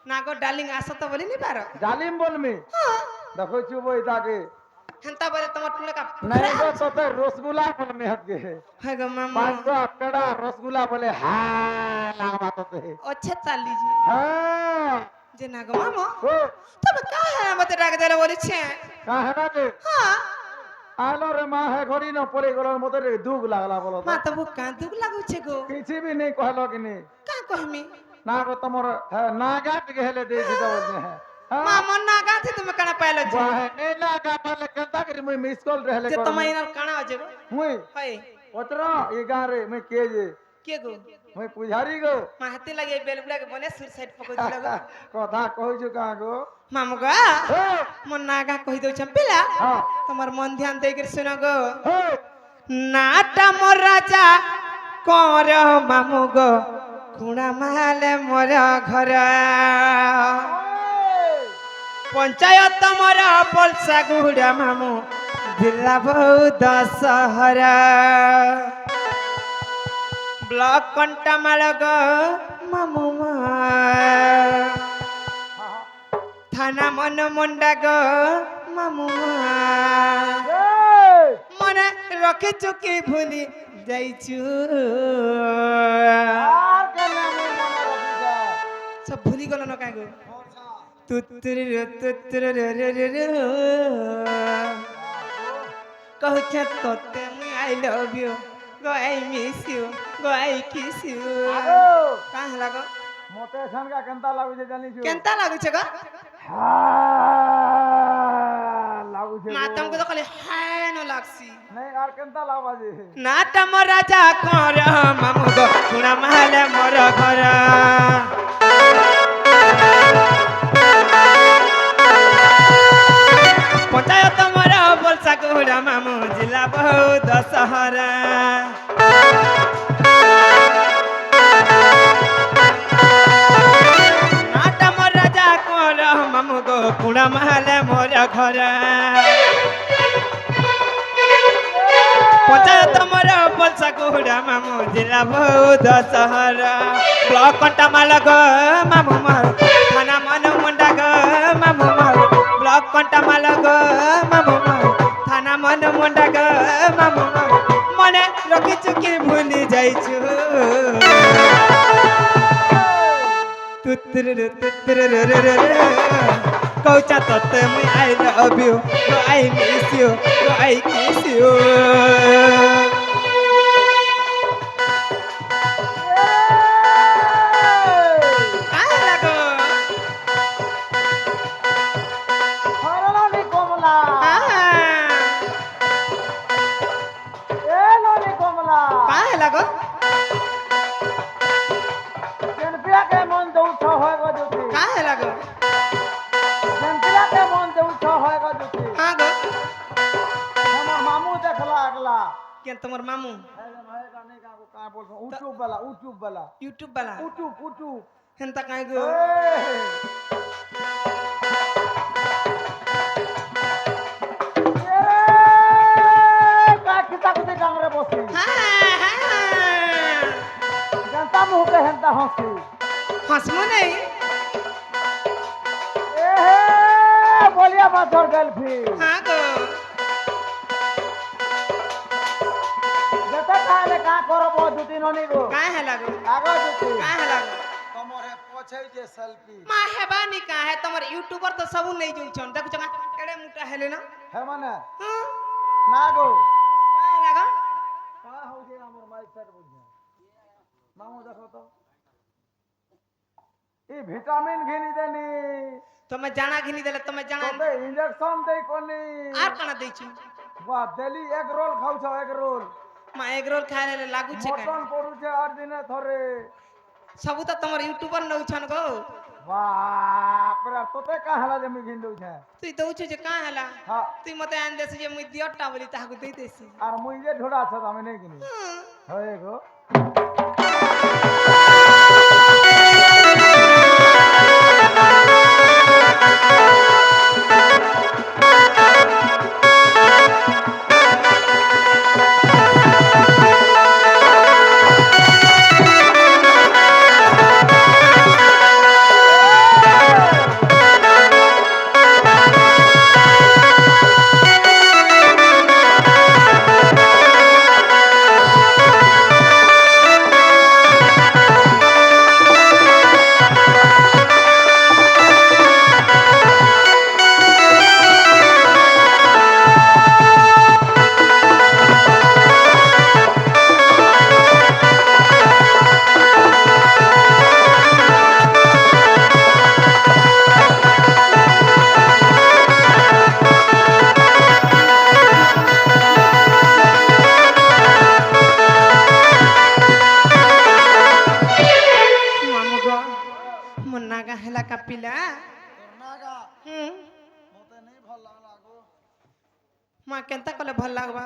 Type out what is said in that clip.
না গো ডার্লিং আসো তো বলি নি পারো জালিম বলমি দেখো চুপ ওই তাকে হেনতা বলে তোমার টুলে কা नहीं तो तोते रसगुल्ला बोलने हट गए হয় গো মামু पांच सौ पेड़ा रसगुल्ला बोले हाँ लागवा तोते ওছে তালি জি हाँ যে না গো মামু ओ তবে কাহে আমাকে ডাক দেলে বলেছে कहाँ है ना जे হ্যাঁ आलो रे माँ है घड़ी न पड़े गलो मते रे दुख लागला बोलो মা तो তো বুকা দুখ লাগুছে গো किसी भी नहीं कहलो कि नहीं কা কহমি ना को तमर है नागा के हेले दे दी तो बोलते हैं মা हाँ মন না গাথি তুমি কানা পাইলো জি वाह नहीं नागा पाले कंता करी मुई मिस कॉल रहले যে कर তোমার ইনার কানা আছে গো मुई হয় ओतरा ये गां रे मैं के जे কে গো मुई पुजारी गो মা হাতে লাগে বেল বেলা বনে সুর সাইড পকই দিল গো কথা কইছো কাঁ গো মামু গো हे মন না গা কই দউছ পিলা हाँ তোমার মন ধ্যান দেই করে শুনো গো हे নাটা মোর রাজা কর মামু গো কুড়া মালে মোর ঘর পঞ্চায়ত মোর পলসা গুড়া মামু জিলা বহু দশহরা ব্লক কন্টামাল গো মামু থানা মন মুন্ডা গো মামু মনে রখে চুকি ভুলি যাইছু আর কেন মুই মনে রাখিছা সব ভুলি গেল না কাগো তুতুরি তুতুরি কহুছে তোতে মুই আই লাভ ইউ গো আই মিস ইউ গো আই কিস ইউ আগো কা হলা গো মতে এখানকা কেনতা লাগুছে জানিছো কেনতা লাগুছে গো হ্যাঁ লাগুছে মা তমকে তো খালি হায় ন লাগছি नहीं আর কেনতা লাগাছে নাটা মোর রাজা কর মামু গো কুড়া মালে মোর ঘর পঞ্চায়ত মোর বলসা কুড়া মামু জিলা বহু দশহরা নাটা মোর রাজা কর মামু গো কুড়া মালে মোর ঘর পঞ্চায়ত মোর পলসা কুড়া মামু জিলা বহু দশহরা ব্লক কন্টামাল গো মামু মোর থানা মন মুন্ডা গো মামু মোর ব্লক কন্টামাল গো মামু মোর থানা মন মুন্ডা গো মামু মোর মনে রখি চুকি ভুলি যাইছু কৌচা তোতে মুই আই লাভ ইউ গো আই মিস ইউ গো আই কিস ইউ কাহে লাগো হরলানি কমলা এ লনি কমলা কাহে লাগো কেন পিয়া কে মন দউছ হয় গো জুতি কাহে লাগো কেন পিয়া কে মন দউছ হয় গো জুতি হ্যাঁ গো हमर मामू देखला अगला কেন তোমার মামু यूट्यूब वाला ইউটিউব বালা यूट्यूब হেনতা কাহে গো का किता कुते डांगरे बसी হ্যাঁ হ্যাঁ जनता मुंह के हंता हंसी हंसमो नहीं ए बोलिया माथर गर्लफ्रेंड हाँ गो जता काले का करबो दु दिन हनी गो काहे है लागो आगो जुती काहे है लागो तमरे पछै जे सेल्फी माँ हेबा नी का है तुम्हारे यूट्यूबर तो सब नहीं जो चन देखो चंगा एड़े मुटा हेले ना है माने हाँ ना गो काहे लागो का हो जे हमर माइक सेट बुझे मामू देखो तो ई विटामिन घेनी देनी तुम्हें जाना घिनी देले तुम्हें जाना तोते इंजेक्शन दे कोनी आर काना दे छु वाह डेली एग रोल खाउ छ एग रोल माँ एग रोल खाए ले लागू छे का मटन पड़ू छे 8 दिने थरे सब तो तुम्हारे यूट्यूबर नौ छन गो बाप रे तोते का हला जे मी घिन दउ छे तू दउ छु जे का हला हां तू मते आन देसी जे मुई दियटा बोली ताहु दे देसी আর মুই যে ঢোড়া আছে আমি নাই কিনি हाँ। হয়ে গো ପିଲା তোর নাগা ହୁଁ মতে নেই ভাল লাগলা গো মা কেନ୍ତା କଲେ ଭଲ লাগବା